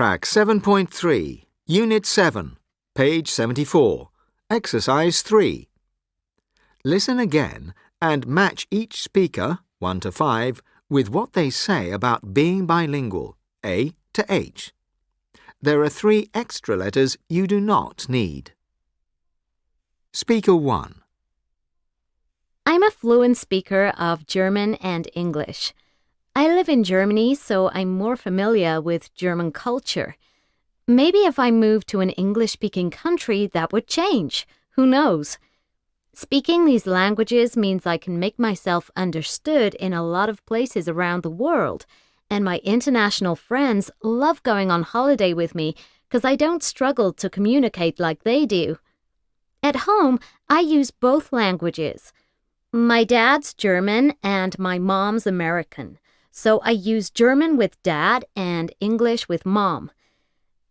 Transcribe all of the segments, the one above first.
Track 7.3, Unit 7, page 74, Exercise 3. Listen again and match each speaker, 1 to 5, with what they say about being bilingual, A to H. There are 3 extra letters you do not need. Speaker 1. I'm a fluent speaker of German and English. I live in Germany, so I'm more familiar with German culture. Maybe if I moved to an English-speaking country, that would change. Who knows? Speaking these languages means I can make myself understood in a lot of places around the world, and my international friends love going on holiday with me because I don't struggle to communicate like they do. At home, I use both languages. My dad's German and my mom's American, so I use German with Dad and English with Mom.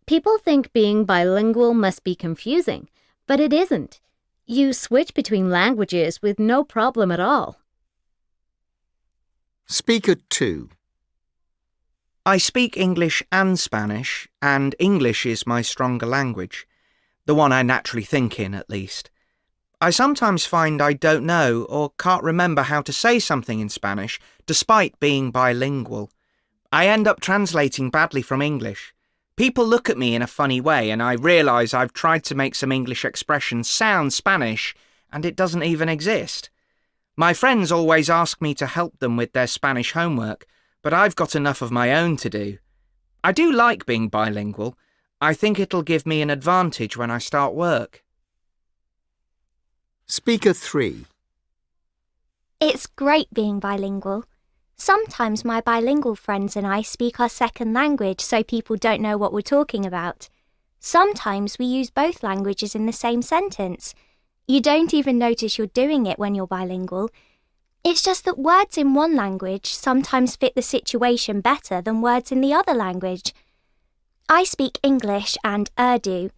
People think being bilingual must be confusing, but it isn't. You switch between languages with no problem at all. Speaker 2. I speak English and Spanish, and English is my stronger language, the one I naturally think in, at least. I sometimes find I don't know or can't remember how to say something in Spanish, despite being bilingual. I end up translating badly from English. People look at me in a funny way, and I realise I've tried to make some English expressions sound Spanish, and it doesn't even exist. My friends always ask me to help them with their Spanish homework, but I've got enough of my own to do. I do like being bilingual. I think it'll give me an advantage when I start work. Speaker 3. It's great being bilingual. Sometimes my bilingual friends and I speak our second language so people don't know what we're talking about. Sometimes we use both languages in the same sentence. You don't even notice you're doing it when you're bilingual. It's just that words in one language sometimes fit the situation better than words in the other language. I speak English and Urdu.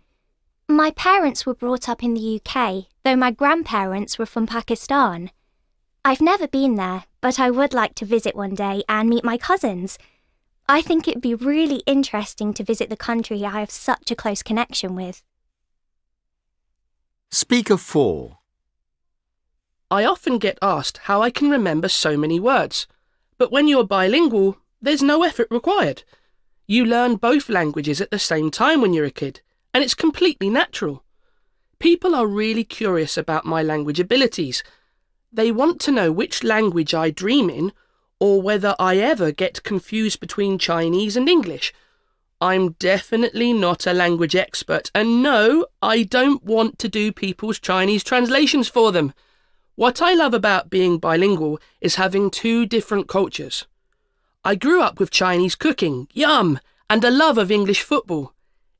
My parents were brought up in the UK, though my grandparents were from Pakistan. I've never been there, but I would like to visit one day and meet my cousins. I think it'd be really interesting to visit the country I have such a close connection with. Speaker 4. I often get asked how I can remember so many words, but when you're bilingual, there's no effort required. You learn both languages at the same time when you're a kid, and it's completely natural. People are really curious about my language abilities. They want to know which language I dream in, or whether I ever get confused between Chinese and English. I'm definitely not a language expert, and no, I don't want to do people's Chinese translations for them. What I love about being bilingual is having 2 different cultures. I grew up with Chinese cooking, yum, and a love of English football.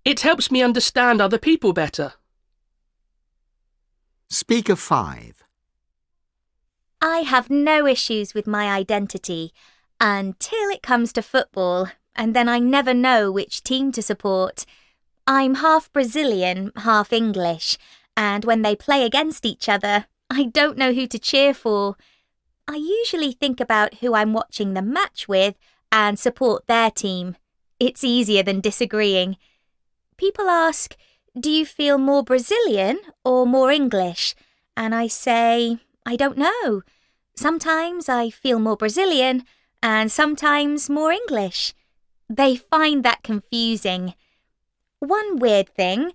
It helps me understand other people better. Speaker 5. I have no issues with my identity until it comes to football, and then I never know which team to support. I'm half Brazilian, half English, and when they play against each other, I don't know who to cheer for. I usually think about who I'm watching the match with and support their team. It's easier than disagreeing. People ask, do you feel more Brazilian or more English? And I say, I don't know. Sometimes I feel more Brazilian and sometimes more English. They find that confusing. One weird thing,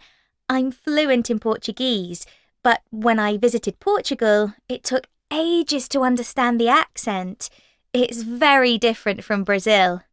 I'm fluent in Portuguese, but when I visited Portugal, it took ages to understand the accent. It's very different from Brazil.